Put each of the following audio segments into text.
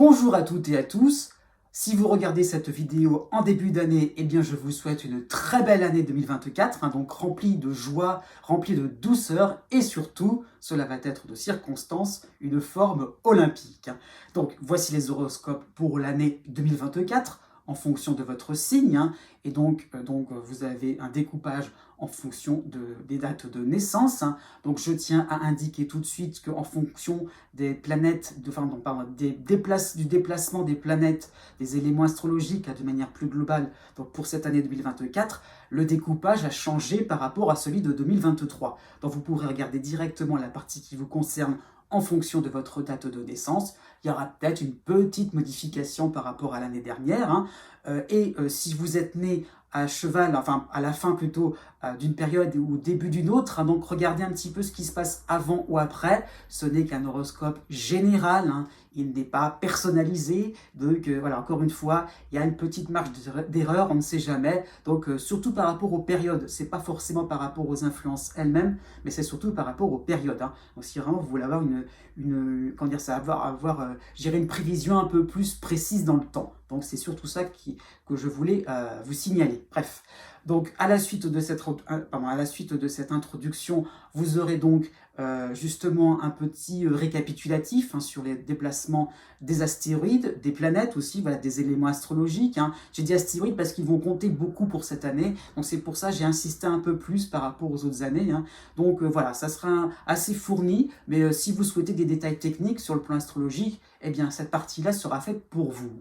Bonjour à toutes et à tous. Si vous regardez cette vidéo en début d'année, eh bien je vous souhaite une très belle année 2024, donc remplie de joie, remplie de douceur et surtout, cela va être de circonstance, une forme olympique. Donc voici les horoscopes pour l'année 2024 en fonction de votre signe, et donc vous avez un découpage en fonction des dates de naissance. Donc je tiens à indiquer tout de suite qu'en fonction des planètes, du déplacement des planètes, des éléments astrologiques de manière plus globale, donc pour cette année 2024, le découpage a changé par rapport à celui de 2023. Donc vous pourrez regarder directement la partie qui vous concerne en fonction de votre date de naissance. Il y aura peut-être une petite modification par rapport à l'année dernière. Si vous êtes né à cheval, enfin à la fin plutôt d'une période ou au début d'une autre, donc regardez un petit peu ce qui se passe avant ou après. Ce n'est qu'un horoscope général, il n'est pas personnalisé, donc voilà, encore une fois, il y a une petite marge d'erreur, on ne sait jamais, donc surtout par rapport aux périodes, c'est pas forcément par rapport aux influences elles-mêmes, mais c'est surtout par rapport aux périodes. Donc si vraiment vous voulez avoir une prévision un peu plus précise dans le temps. Donc c'est surtout ça que je voulais vous signaler. Bref, donc à la suite de cette introduction, vous aurez donc justement un petit récapitulatif sur les déplacements des astéroïdes, des planètes aussi, voilà, des éléments astrologiques. J'ai dit astéroïdes parce qu'ils vont compter beaucoup pour cette année, donc c'est pour ça que j'ai insisté un peu plus par rapport aux autres années. Donc voilà, ça sera assez fourni, mais si vous souhaitez des détails techniques sur le plan astrologique, eh bien cette partie-là sera faite pour vous.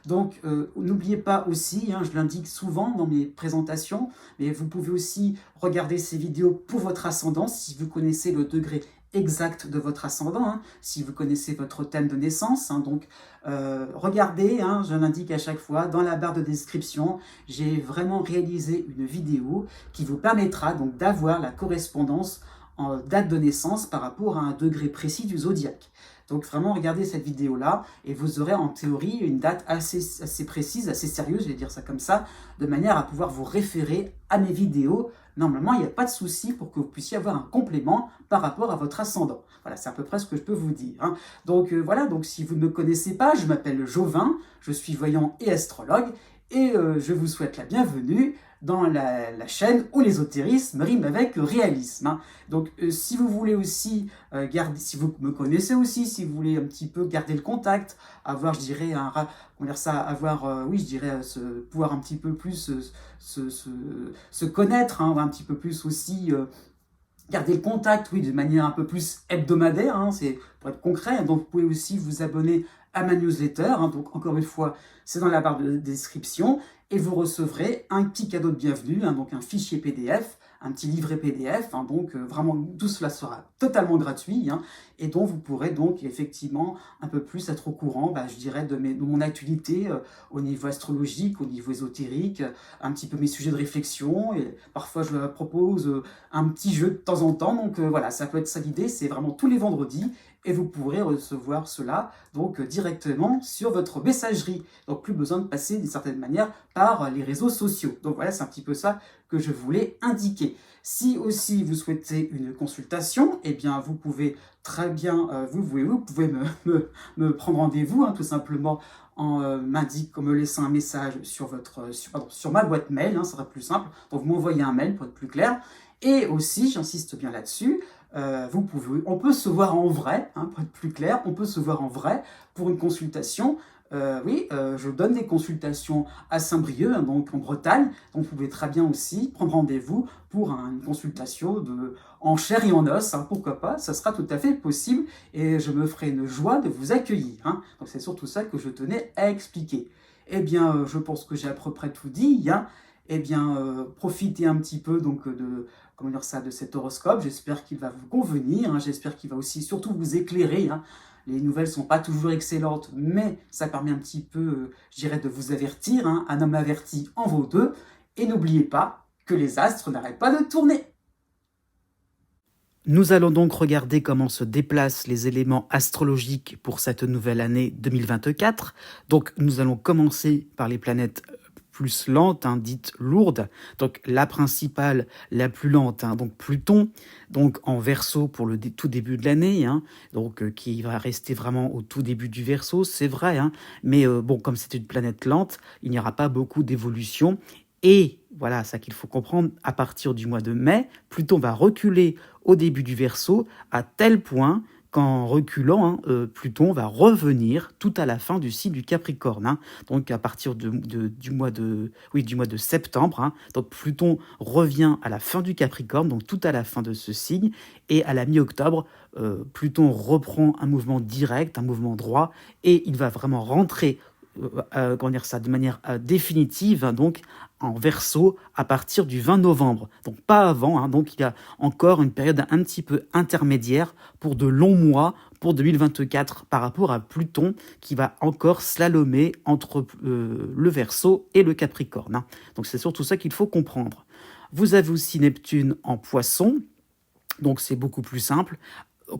Donc n'oubliez pas aussi, je l'indique souvent dans mes présentations, mais vous pouvez aussi regarder ces vidéos pour votre ascendant, si vous connaissez le degré exact de votre ascendant, si vous connaissez votre thème de naissance. Donc regardez, je l'indique à chaque fois, dans la barre de description, j'ai vraiment réalisé une vidéo qui vous permettra donc d'avoir la correspondance en date de naissance par rapport à un degré précis du zodiaque. Donc vraiment, regardez cette vidéo-là et vous aurez en théorie une date assez précise, assez sérieuse, je vais dire ça comme ça, de manière à pouvoir vous référer à mes vidéos. Normalement, il n'y a pas de souci pour que vous puissiez avoir un complément par rapport à votre ascendant. Voilà, c'est à peu près ce que je peux vous dire. Donc voilà, donc si vous ne me connaissez pas, je m'appelle Jovin, je suis voyant et astrologue, et je vous souhaite la bienvenue dans la chaîne où l'ésotérisme rime avec réalisme. Donc si vous voulez aussi si vous me connaissez aussi, si vous voulez un petit peu garder le contact, avoir, je dirais, pouvoir un petit peu plus se connaître, un petit peu plus aussi garder le contact, oui, de manière un peu plus hebdomadaire, c'est pour être concret. Donc vous pouvez aussi vous abonner à ma newsletter, donc encore une fois, c'est dans la barre de description, et vous recevrez un petit cadeau de bienvenue, donc un fichier PDF, un petit livret PDF, donc vraiment tout cela sera totalement gratuit, et dont vous pourrez donc effectivement un peu plus être au courant, je dirais, de mon actualité au niveau astrologique, au niveau ésotérique, un petit peu mes sujets de réflexion, et parfois je propose un petit jeu de temps en temps, donc voilà, ça peut être ça l'idée, c'est vraiment tous les vendredis, et vous pourrez recevoir cela donc directement sur votre messagerie. Donc plus besoin de passer d'une certaine manière par les réseaux sociaux. Donc voilà, c'est un petit peu ça que je voulais indiquer. Si aussi vous souhaitez une consultation, eh bien vous pouvez très bien, vous pouvez me prendre rendez-vous, tout simplement en me laissant un message sur ma boîte mail, ça sera plus simple. Donc vous m'envoyez un mail pour être plus clair. Et aussi, j'insiste bien là-dessus, on peut se voir en vrai, pour être plus clair, on peut se voir en vrai pour une consultation. Je donne des consultations à Saint-Brieuc, donc en Bretagne, donc vous pouvez très bien aussi prendre rendez-vous pour une consultation en chair et en os, pourquoi pas, ça sera tout à fait possible, et je me ferai une joie de vous accueillir. Donc c'est surtout ça que je tenais à expliquer. Eh bien, je pense que j'ai à peu près tout dit, profitez un petit peu donc de cet horoscope. J'espère qu'il va vous convenir, j'espère qu'il va aussi surtout vous éclairer. Les nouvelles ne sont pas toujours excellentes, mais ça permet un petit peu, je dirais, de vous avertir. Un homme averti en vaut deux. Et n'oubliez pas que les astres n'arrêtent pas de tourner. Nous allons donc regarder comment se déplacent les éléments astrologiques pour cette nouvelle année 2024. Donc nous allons commencer par les planètes plus lente, hein, dite lourde. Donc la principale, la plus lente, hein, donc Pluton, donc en Verseau pour le tout début de l'année, hein, donc qui va rester vraiment au tout début du Verseau, c'est vrai, hein, mais bon, comme c'est une planète lente, il n'y aura pas beaucoup d'évolution. Et voilà, ça qu'il faut comprendre, à partir du mois de mai, Pluton va reculer au début du Verseau à tel point qu'en reculant, hein, Pluton va revenir tout à la fin du signe du Capricorne, hein. Donc à partir du mois de septembre, hein. Donc Pluton revient à la fin du Capricorne, donc tout à la fin de ce signe, et à la mi-octobre, Pluton reprend un mouvement direct, un mouvement droit, et il va vraiment rentrer comment dire ça, de manière définitive, hein, donc en Verseau à partir du 20 novembre. Donc pas avant, hein, donc il y a encore une période un petit peu intermédiaire pour de longs mois pour 2024 par rapport à Pluton qui va encore slalomer entre le Verseau et le Capricorne, hein. Donc c'est surtout ça qu'il faut comprendre. Vous avez aussi Neptune en Poisson, donc c'est beaucoup plus simple.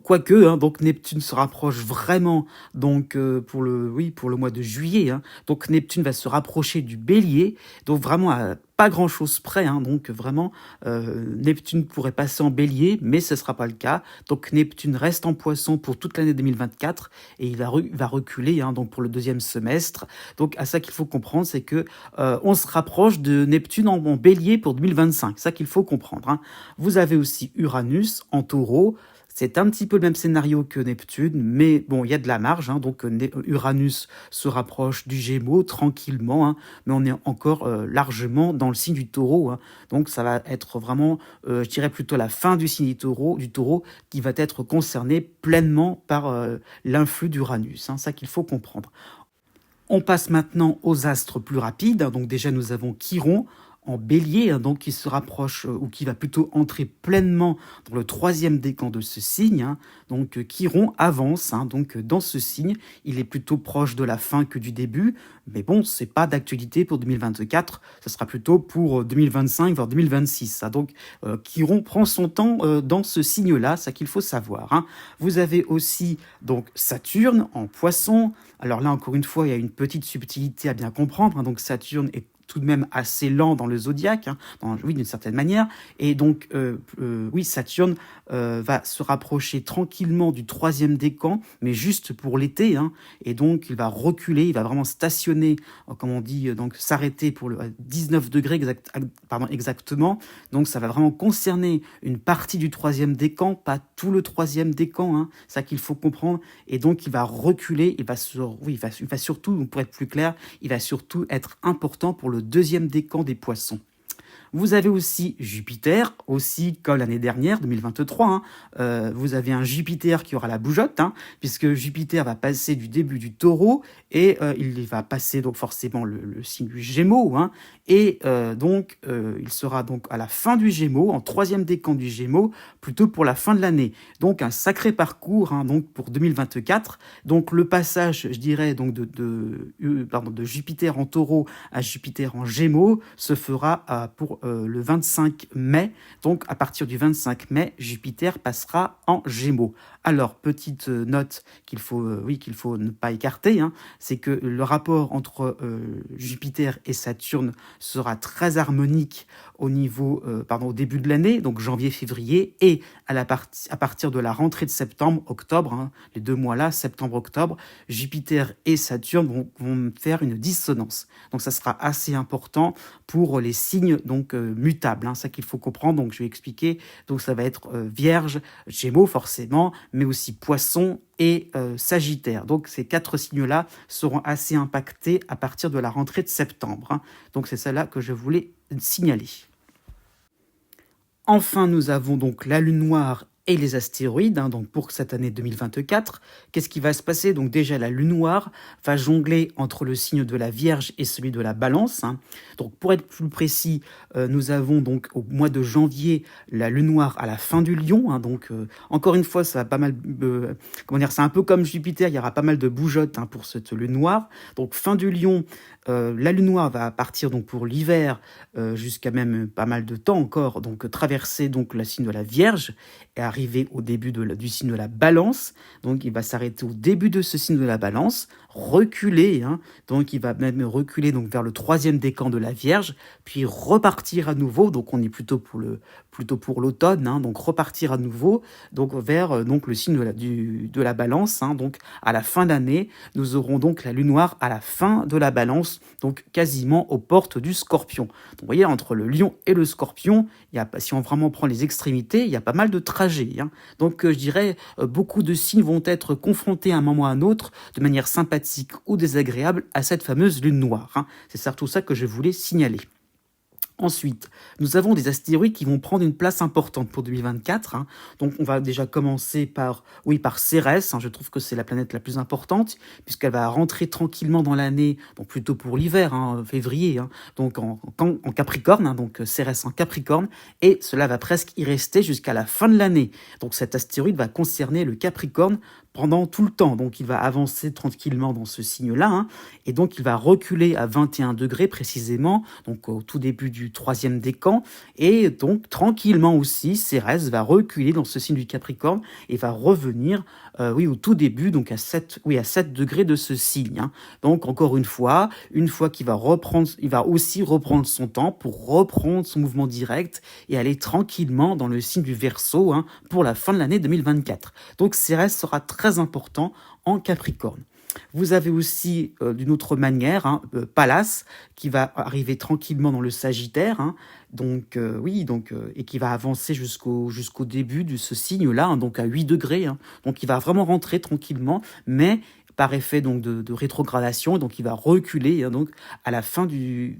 Quoique, hein, donc Neptune se rapproche vraiment donc pour le mois de juillet, hein. Donc Neptune va se rapprocher du Bélier, donc vraiment à pas grand chose près, hein. Donc vraiment Neptune pourrait passer en Bélier, mais ce sera pas le cas. Donc Neptune reste en Poisson pour toute l'année 2024 et il va reculer, hein, donc pour le deuxième semestre. Donc à ça qu'il faut comprendre, c'est que on se rapproche de Neptune en Bélier pour 2025. Ça qu'il faut comprendre, hein. Vous avez aussi Uranus en Taureau. C'est un petit peu le même scénario que Neptune, mais bon, il y a de la marge, hein, donc Uranus se rapproche du Gémeaux tranquillement, hein, mais on est encore largement dans le signe du Taureau, hein. Donc ça va être vraiment, je dirais plutôt la fin du signe du Taureau qui va être concerné pleinement par l'influx d'Uranus, hein, ça qu'il faut comprendre. On passe maintenant aux astres plus rapides, hein. Donc déjà nous avons Chiron en Bélier, hein, donc qui se rapproche ou qui va plutôt entrer pleinement dans le troisième décan de ce signe, hein. Donc Chiron avance, hein, donc dans ce signe, il est plutôt proche de la fin que du début, mais bon, c'est pas d'actualité pour 2024, ce sera plutôt pour 2025 voire 2026, hein. Donc Chiron prend son temps dans ce signe-là, ça qu'il faut savoir, hein. Vous avez aussi donc Saturne en Poisson. Alors là encore une fois, il y a une petite subtilité à bien comprendre, hein. Donc Saturne est tout de même assez lent dans le zodiaque, hein, oui, d'une certaine manière. Et donc, oui, Saturne va se rapprocher tranquillement du troisième décan, mais juste pour l'été, hein. Et donc, il va reculer, il va vraiment stationner, comme on dit, donc s'arrêter pour le 19 degrés exactement. Donc, ça va vraiment concerner une partie du troisième décan, pas tout le troisième décan, hein, ça qu'il faut comprendre. Et donc, il va reculer, il va surtout, pour être plus clair, il va surtout être important pour le deuxième décan des Poissons. Vous avez aussi Jupiter, aussi comme l'année dernière, 2023. Hein, vous avez un Jupiter qui aura la bougeotte, hein, puisque Jupiter va passer du début du Taureau et il va passer donc forcément le signe du Gémeaux. Hein, et donc, il sera donc à la fin du Gémeaux, en troisième décan du Gémeaux, plutôt pour la fin de l'année. Donc, un sacré parcours, hein, donc pour 2024. Donc, le passage, je dirais, donc de Jupiter en Taureau à Jupiter en Gémeaux se fera pour le 25 mai. Donc, à partir du 25 mai, Jupiter passera en Gémeaux. Alors, petite note qu'il faut ne pas écarter, hein, c'est que le rapport entre Jupiter et Saturne sera très harmonique au début de l'année, donc janvier-février, et à partir de la rentrée de septembre-octobre, hein, les 2 mois-là, septembre-octobre, Jupiter et Saturne vont faire une dissonance. Donc, ça sera assez important pour les signes donc mutables, hein, ça qu'il faut comprendre. Donc, je vais expliquer. Donc, ça va être Vierge, Gémeaux forcément, mais aussi Poisson et Sagittaire. Donc, ces 4 signes-là seront assez impactés à partir de la rentrée de septembre, hein. Donc, c'est ça-là que je voulais signaler. Enfin, nous avons donc la Lune noire et les astéroïdes, hein, donc pour cette année 2024. Qu'est-ce qui va se passer? Donc déjà, la Lune noire va jongler entre le signe de la Vierge et celui de la Balance, hein. Donc pour être plus précis, nous avons donc au mois de janvier la Lune noire à la fin du Lion, hein. Donc encore une fois, ça va pas mal, c'est un peu comme Jupiter, il y aura pas mal de bougeottes, hein, pour cette Lune noire. Donc fin du Lion, la Lune noire va partir donc pour l'hiver jusqu'à même pas mal de temps encore, donc traverser donc le signe de la Vierge et arriver au début du signe de la balance, donc il va s'arrêter au début de ce signe de la balance, reculer, hein, donc il va même reculer donc vers le troisième décan de la Vierge, puis repartir à nouveau, donc on est plutôt pour l'automne, hein, donc repartir à nouveau donc vers donc le signe de la balance, hein, donc à la fin d'année, nous aurons donc la lune noire à la fin de la balance, donc quasiment aux portes du Scorpion. Donc vous voyez, entre le Lion et le Scorpion, si on vraiment prend les extrémités, il y a pas mal de trajets, hein. Donc je dirais, beaucoup de signes vont être confrontés à un moment ou à un autre, de manière sympathique ou désagréable, à cette fameuse lune noire, hein. C'est surtout ça que je voulais signaler. Ensuite, nous avons des astéroïdes qui vont prendre une place importante pour 2024, hein. Donc, on va déjà commencer par Cérès, hein. Je trouve que c'est la planète la plus importante, puisqu'elle va rentrer tranquillement dans l'année, donc plutôt pour l'hiver, hein, février, hein, donc en Capricorne, hein, donc Cérès en Capricorne, et cela va presque y rester jusqu'à la fin de l'année. Donc, cet astéroïde va concerner le Capricorne pendant tout le temps. Donc, il va avancer tranquillement dans ce signe-là, hein, et donc il va reculer à 21 degrés précisément, donc au tout début du troisième décan, et donc tranquillement aussi, Cérès va reculer dans ce signe du Capricorne et va revenir, au tout début, donc à 7 degrés de ce signe, hein. Donc encore une fois qu'il va il va aussi reprendre son temps pour reprendre son mouvement direct et aller tranquillement dans le signe du Verseau, hein, pour la fin de l'année 2024. Donc Cérès sera très important en Capricorne. Vous avez aussi, d'une autre manière, hein, Pallas, qui va arriver tranquillement dans le Sagittaire, hein, donc, et qui va avancer jusqu'au début de ce signe-là, hein, donc à 8 degrés. Hein. Donc il va vraiment rentrer tranquillement, mais par effet donc de rétrogradation, donc il va reculer, hein, donc à la fin du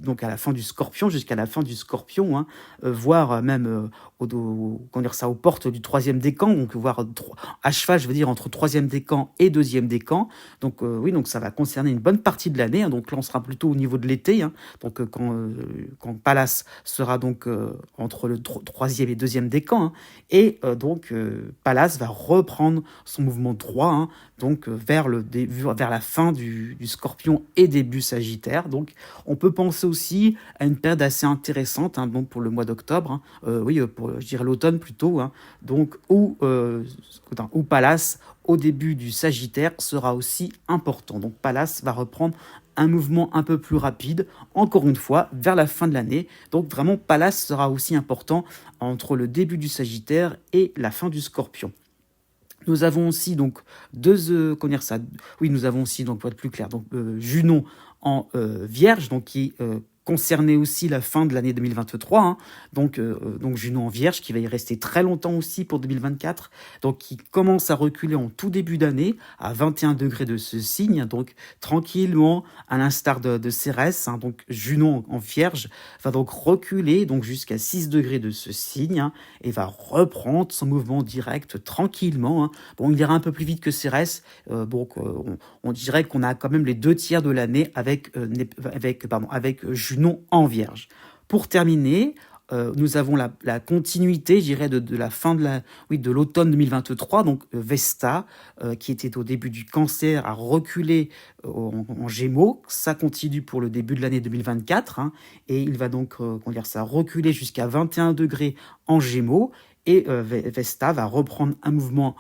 Scorpion, jusqu'à la fin du Scorpion, hein, voire même aux portes du troisième décan, donc voire à cheval, je veux dire entre troisième décan et deuxième décan. Donc donc ça va concerner une bonne partie de l'année, hein, donc là on sera plutôt au niveau de l'été, hein, donc quand Pallas sera donc entre le troisième et deuxième décan, hein, et donc Pallas va reprendre son mouvement droit, hein, donc vers la fin du Scorpion et début Sagittaire. Donc on peut penser aussi à une période assez intéressante, hein, pour le mois d'octobre, hein, pour je dirais l'automne plutôt, hein, donc où Pallas au début du Sagittaire sera aussi important. Donc Pallas va reprendre un mouvement un peu plus rapide, encore une fois, vers la fin de l'année. Donc vraiment, Pallas sera aussi important entre le début du Sagittaire et la fin du Scorpion. Nous avons aussi donc nous avons aussi, donc pour être plus clair, donc Junon en Vierge, donc qui concernait aussi la fin de l'année 2023, hein. Donc Junon en Vierge, qui va y rester très longtemps aussi pour 2024, donc qui commence à reculer en tout début d'année, à 21 degrés de ce signe, donc tranquillement, à l'instar de Cérès, hein, donc Junon en Vierge va donc reculer donc jusqu'à 6 degrés de ce signe, hein, et va reprendre son mouvement direct tranquillement, hein. Bon, il ira un peu plus vite que Cérès, on dirait qu'on a quand même les 2 tiers de l'année avec Junon en Vierge. Pour terminer, nous avons la continuité, je dirais, de la fin de l'automne 2023, donc Vesta, qui était au début du Cancer, a reculé en Gémeaux. Ça continue pour le début de l'année 2024, hein, et il va donc reculer jusqu'à 21 degrés en Gémeaux, et Vesta va reprendre un mouvement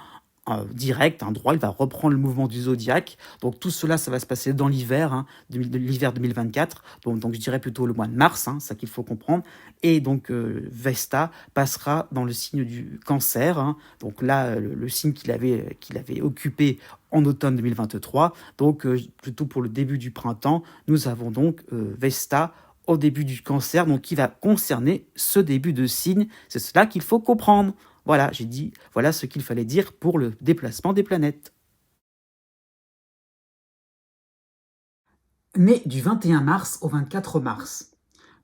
direct, un droit, il va reprendre le mouvement du zodiaque. Donc tout cela, ça va se passer dans l'hiver, hein, l'hiver 2024, donc je dirais plutôt le mois de mars, hein, ça qu'il faut comprendre. Et donc Vesta passera dans le signe du Cancer, hein, donc là le signe qu'il avait occupé en automne 2023. Donc plutôt pour le début du printemps, nous avons donc Vesta au début du Cancer, donc qui va concerner ce début de signe. C'est cela qu'il faut comprendre. Voilà, j'ai dit, voilà ce qu'il fallait dire pour le déplacement des planètes. Mais du 21 mars au 24 mars.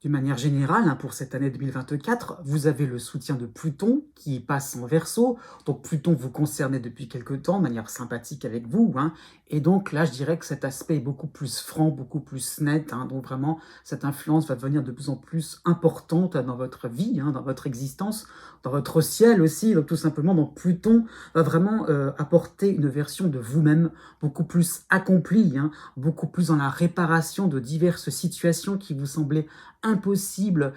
D'une manière générale, hein, pour cette année 2024, vous avez le soutien de Pluton qui passe en Verseau. Donc Pluton vous concernait depuis quelque temps, de manière sympathique avec vous, hein. Et donc là, je dirais que cet aspect est beaucoup plus franc, beaucoup plus net, hein. Donc vraiment, cette influence va devenir de plus en plus importante dans votre vie, hein, dans votre existence, dans votre ciel aussi. Donc tout simplement, donc Pluton va vraiment apporter une version de vous-même beaucoup plus accomplie, hein, beaucoup plus dans la réparation de diverses situations qui vous semblaient impossibles,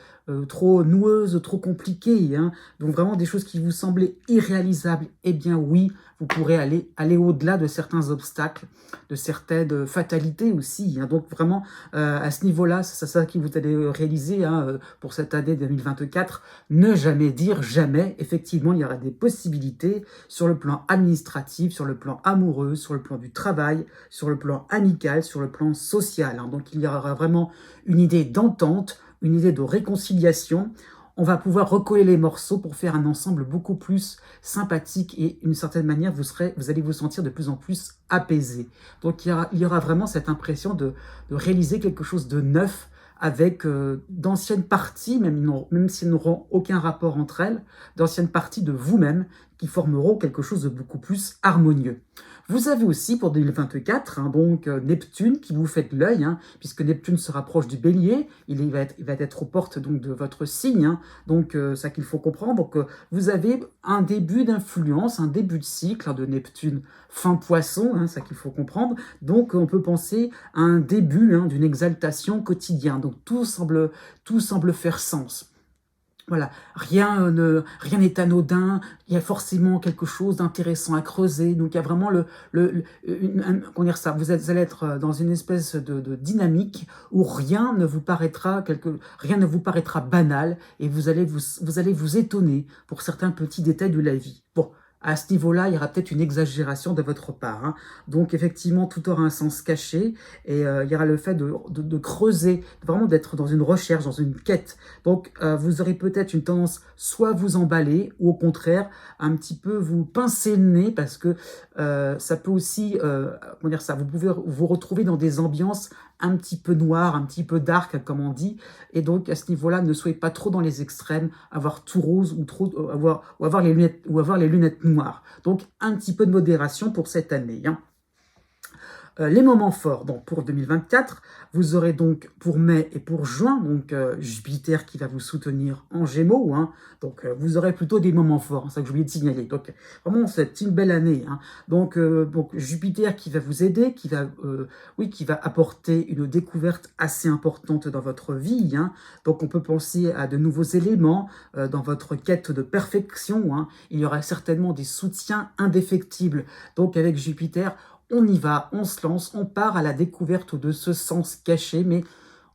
trop noueuses, trop compliquées, hein, donc vraiment des choses qui vous semblaient irréalisables, eh bien oui, vous pourrez aller au-delà de certains obstacles, de certaines fatalités aussi, hein. Donc vraiment, à ce niveau-là, c'est ça que vous allez réaliser, hein, pour cette année 2024. Ne jamais dire jamais. Effectivement, il y aura des possibilités sur le plan administratif, sur le plan amoureux, sur le plan du travail, sur le plan amical, sur le plan social, hein. Donc il y aura vraiment une idée d'entente, une idée de réconciliation. On va pouvoir recoller les morceaux pour faire un ensemble beaucoup plus sympathique et d'une certaine manière, vous allez vous sentir de plus en plus apaisé. Donc il y aura vraiment cette impression de réaliser quelque chose de neuf avec d'anciennes parties, même si elles n'auront aucun rapport entre elles, d'anciennes parties de vous-même qui formeront quelque chose de beaucoup plus harmonieux. Vous avez aussi pour 2024 hein, donc Neptune qui vous fait l'œil, hein, puisque Neptune se rapproche du Bélier, il va être aux portes donc de votre signe, hein, donc ça qu'il faut comprendre. Donc vous avez un début d'influence, un début de cycle hein, de Neptune fin Poisson, hein, ça qu'il faut comprendre. Donc on peut penser à un début hein, d'une exaltation quotidienne. Donc tout semble faire sens. Voilà, rien n'est anodin, il y a forcément quelque chose d'intéressant à creuser, donc il y a vraiment comment dire ça, vous allez être dans une espèce de dynamique où rien ne vous paraîtra banal, et vous allez vous étonner pour certains petits détails de la vie. Bon, à ce niveau-là, il y aura peut-être une exagération de votre part, hein. Donc effectivement, tout aura un sens caché, et il y aura le fait de creuser, vraiment d'être dans une recherche, dans une quête. Donc vous aurez peut-être une tendance soit à vous emballer, ou au contraire, un petit peu vous pincer le nez, parce que ça peut aussi, comment dire ça, vous pouvez vous retrouver dans des ambiances un petit peu noires, un petit peu dark, comme on dit, et donc à ce niveau-là, ne soyez pas trop dans les extrêmes, avoir tout rose ou avoir les lunettes noires. Donc un petit peu de modération pour cette année, hein. Les moments forts donc pour 2024, vous aurez donc pour mai et pour juin, donc Jupiter qui va vous soutenir en Gémeaux, hein, donc vous aurez plutôt des moments forts, hein, c'est ça que j'ai oublié de signaler. Donc vraiment c'est une belle année, hein. Donc Jupiter qui va vous aider, qui va apporter une découverte assez importante dans votre vie, hein. Donc on peut penser à de nouveaux éléments dans votre quête de perfection, hein. Il y aura certainement des soutiens indéfectibles. Donc avec Jupiter, on y va, on se lance, on part à la découverte de ce sens caché, mais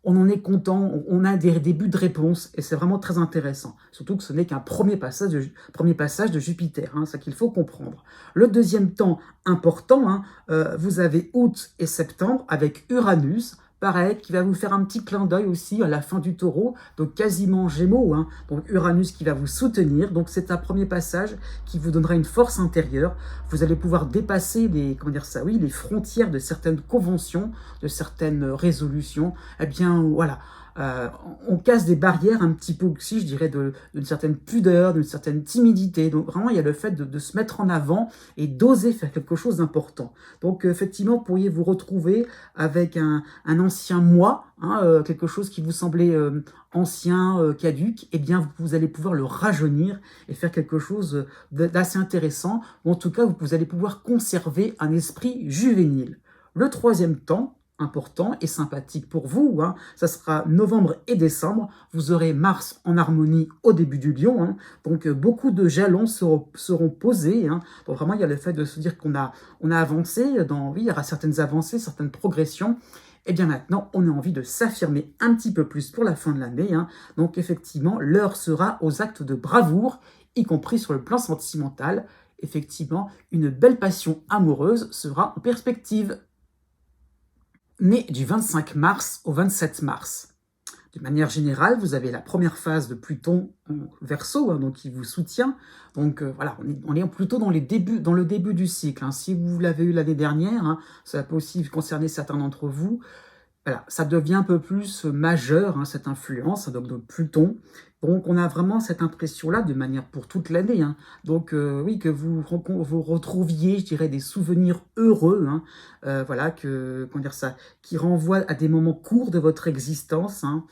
on en est content, on a des débuts de réponse, et c'est vraiment très intéressant. Surtout que ce n'est qu'un premier passage de Jupiter, hein, ça qu'il faut comprendre. Le deuxième temps important, hein, vous avez août et septembre avec Uranus, pareil, qui va vous faire un petit clin d'œil aussi à la fin du Taureau, donc quasiment Gémeaux, hein, donc Uranus qui va vous soutenir. Donc c'est un premier passage qui vous donnera une force intérieure. Vous allez pouvoir dépasser les frontières de certaines conventions, de certaines résolutions. Eh bien voilà. On casse des barrières un petit peu aussi, je dirais, d'une certaine pudeur, d'une certaine timidité. Donc vraiment, il y a le fait de se mettre en avant et d'oser faire quelque chose d'important. Donc effectivement, vous pourriez vous retrouver avec un ancien moi, hein, quelque chose qui vous semblait ancien, caduque. Eh bien, vous allez pouvoir le rajeunir et faire quelque chose d'assez intéressant. Ou en tout cas, vous allez pouvoir conserver un esprit juvénile. Le troisième temps, important et sympathique pour vous, hein, ça sera novembre et décembre. Vous aurez Mars en harmonie au début du Lion, hein, donc beaucoup de jalons seront posés, hein. Donc vraiment, il y a le fait de se dire qu'on a avancé, oui, il y aura certaines avancées, certaines progressions. Et bien maintenant, on a envie de s'affirmer un petit peu plus pour la fin de l'année, hein. Donc effectivement, l'heure sera aux actes de bravoure, y compris sur le plan sentimental. Effectivement, une belle passion amoureuse sera en perspective. Né du 25 mars au 27 mars. De manière générale, vous avez la première phase de Pluton en Verseau, hein, donc qui vous soutient. Donc voilà, on est plutôt dans le début du cycle, hein. Si vous l'avez eu l'année dernière, hein, ça peut aussi concerner certains d'entre vous. Voilà, ça devient un peu plus majeur, hein, cette influence donc de Pluton. Donc on a vraiment cette impression-là de manière pour toute l'année, hein. Donc oui, que vous retrouviez, je dirais, des souvenirs heureux, hein, voilà, comment dire ça, qui renvoient à des moments courts de votre existence, hein,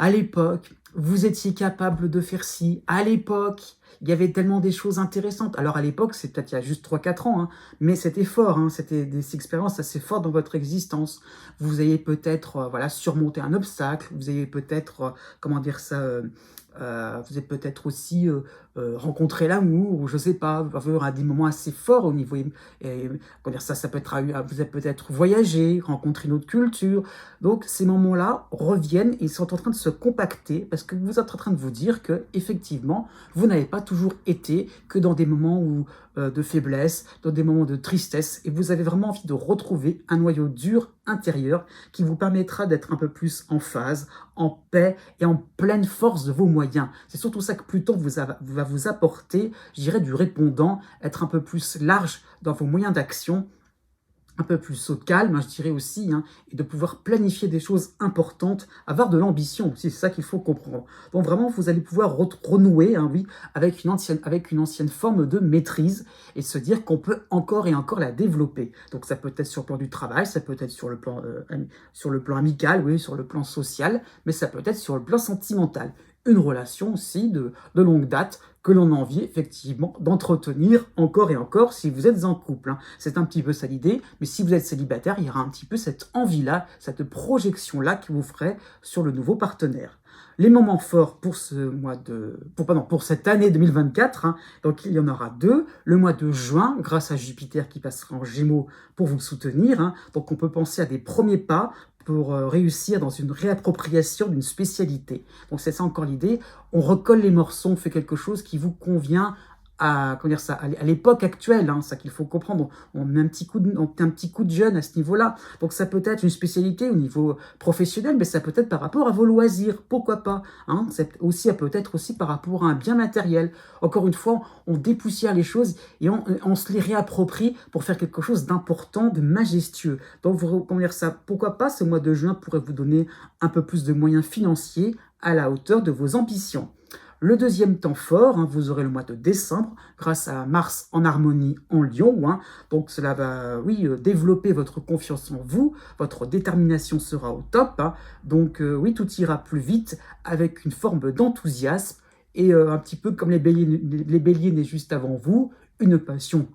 à l'époque, vous étiez capable de faire ci. À l'époque, il y avait tellement des choses intéressantes. Alors à l'époque, c'est peut-être il y a juste 3-4 ans, hein, mais c'était fort, hein, c'était des expériences assez fortes dans votre existence. Vous avez peut-être voilà, surmonté un obstacle, vous avez peut-être, comment dire ça, vous avez peut-être aussi rencontré l'amour, ou je sais pas, avoir des moments assez forts au niveau, comment dire ça peut être, vous avez peut-être voyagé, rencontré une autre culture. Donc ces moments-là reviennent et ils sont en train de se compacter parce que vous êtes en train de vous dire que effectivement, vous n'avez pas toujours été que dans des moments de faiblesse, dans des moments de tristesse, et vous avez vraiment envie de retrouver un noyau dur intérieur qui vous permettra d'être un peu plus en phase, en paix et en pleine force de vos moyens. C'est surtout ça que Pluton va vous apporter, je dirais, du répondant, être un peu plus large dans vos moyens d'action, un peu plus au calme, je dirais aussi, hein, et de pouvoir planifier des choses importantes, avoir de l'ambition aussi, c'est ça qu'il faut comprendre. Donc vraiment, vous allez pouvoir renouer, hein, oui, avec une ancienne forme de maîtrise et se dire qu'on peut encore et encore la développer. Donc ça peut être sur le plan du travail, ça peut être sur le plan amical, oui, sur le plan social, mais ça peut être sur le plan sentimental. Une relation aussi de longue date que l'on a envie effectivement d'entretenir encore et encore si vous êtes en couple, hein. C'est un petit peu ça l'idée, mais si vous êtes célibataire, il y aura un petit peu cette envie-là, cette projection-là qui vous ferait sur le nouveau partenaire. Les moments forts pour pour cette année 2024, hein, donc il y en aura 2. Le mois de juin, grâce à Jupiter qui passera en Gémeaux pour vous soutenir, hein, donc on peut penser à des premiers pas pour réussir dans une réappropriation d'une spécialité. Donc c'est ça encore l'idée, on recolle les morceaux, on fait quelque chose qui vous convient à l'époque actuelle, hein, ça qu'il faut comprendre. On met un petit coup de jeune à ce niveau-là. Donc ça peut être une spécialité au niveau professionnel, mais ça peut être par rapport à vos loisirs, pourquoi pas, hein. Ça peut être aussi par rapport à un bien matériel. Encore une fois, on dépoussière les choses et on se les réapproprie pour faire quelque chose d'important, de majestueux. Donc pourquoi pas, ce mois de juin pourrait vous donner un peu plus de moyens financiers à la hauteur de vos ambitions. Le deuxième temps fort, hein, vous aurez le mois de décembre, grâce à Mars en harmonie en Lion. Hein, donc cela va, oui, développer votre confiance en vous, votre détermination sera au top. Hein, donc oui, tout ira plus vite avec une forme d'enthousiasme. Et un petit peu comme les béliers nés juste avant vous, une passion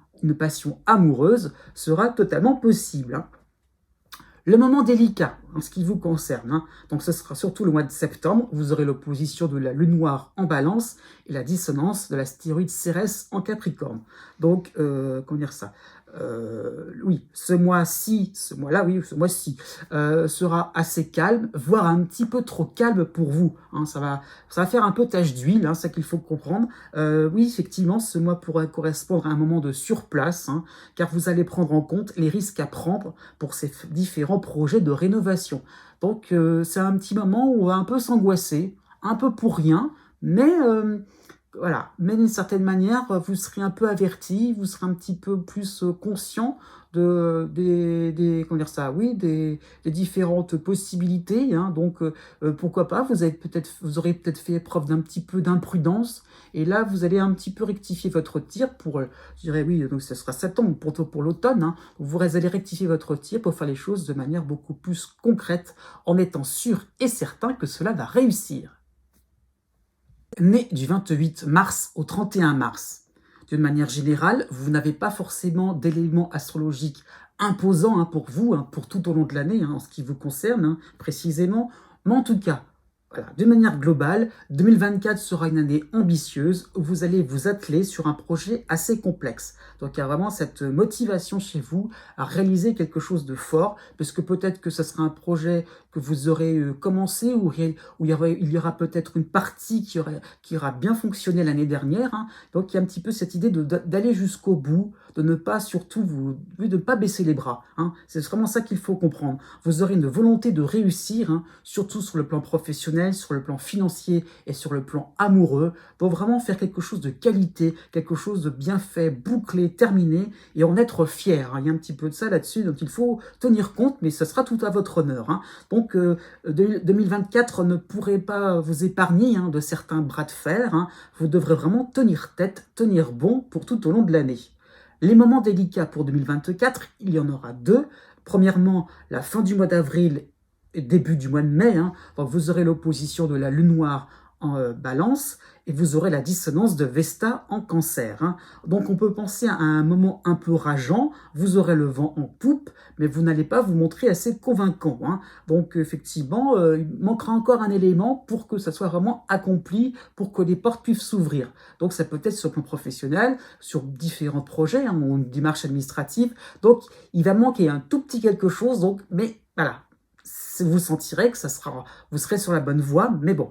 amoureuse sera totalement possible. Hein. Le moment délicat en ce qui vous concerne, hein, donc ce sera surtout le mois de septembre, vous aurez l'opposition de la lune noire en balance et la dissonance de l'astéroïde Cérès en Capricorne. Donc, comment dire ça, oui, ce mois-ci sera assez calme, voire un petit peu trop calme pour vous. Hein, ça va faire un peu tache d'huile, hein, c'est ça qu'il faut comprendre. Oui, effectivement, ce mois pourrait correspondre à un moment de surplace, hein, car vous allez prendre en compte les risques à prendre pour ces différents projets de rénovation. Donc, c'est un petit moment où on va un peu s'angoisser, un peu pour rien, mais voilà, mais d'une certaine manière, vous serez un peu averti, vous serez un petit peu plus conscient des différentes possibilités. Hein, donc, pourquoi pas, vous aurez peut-être fait preuve d'un petit peu d'imprudence, et là, vous allez un petit peu rectifier votre tir pour, je dirais oui, donc ce sera septembre pour l'automne. Hein, vous allez rectifier votre tir pour faire les choses de manière beaucoup plus concrète, en étant sûr et certain que cela va réussir. Né du 28 mars au 31 mars. D'une manière générale, vous n'avez pas forcément d'éléments astrologiques imposants, hein, pour vous, hein, pour tout au long de l'année, hein, en ce qui vous concerne, hein, précisément. Mais en tout cas, voilà, de manière globale, 2024 sera une année ambitieuse où vous allez vous atteler sur un projet assez complexe. Donc il y a vraiment cette motivation chez vous à réaliser quelque chose de fort, parce que peut-être que ce sera un projet que vous aurez commencé, où il y aura peut-être une partie qui aura bien fonctionné l'année dernière. Hein. Donc il y a un petit peu cette idée d'aller jusqu'au bout, de ne pas surtout de ne pas baisser les bras. Hein. C'est vraiment ça qu'il faut comprendre. Vous aurez une volonté de réussir, hein, surtout sur le plan professionnel, sur le plan financier et sur le plan amoureux, pour vraiment faire quelque chose de qualité, quelque chose de bien fait, bouclé, terminé, et en être fier. Hein. Il y a un petit peu de ça là-dessus, donc il faut tenir compte, mais ce sera tout à votre honneur. Hein. Donc 2024 ne pourrait pas vous épargner, hein, de certains bras de fer. Hein. Vous devrez vraiment tenir tête, tenir bon pour tout au long de l'année. Les moments délicats pour 2024, il y en aura 2. Premièrement, la fin du mois d'avril et début du mois de mai. Hein, donc vous aurez l'opposition de la lune noire en balance, et vous aurez la dissonance de Vesta en cancer. Hein. Donc on peut penser à un moment un peu rageant, vous aurez le vent en poupe, mais vous n'allez pas vous montrer assez convaincant. Hein. Donc effectivement, il manquera encore un élément pour que ça soit vraiment accompli, pour que les portes puissent s'ouvrir. Donc ça peut être sur le plan professionnel, sur différents projets, hein, ou une démarche administrative. Donc il va manquer un tout petit quelque chose, donc, mais voilà. Vous sentirez que vous serez sur la bonne voie, mais bon,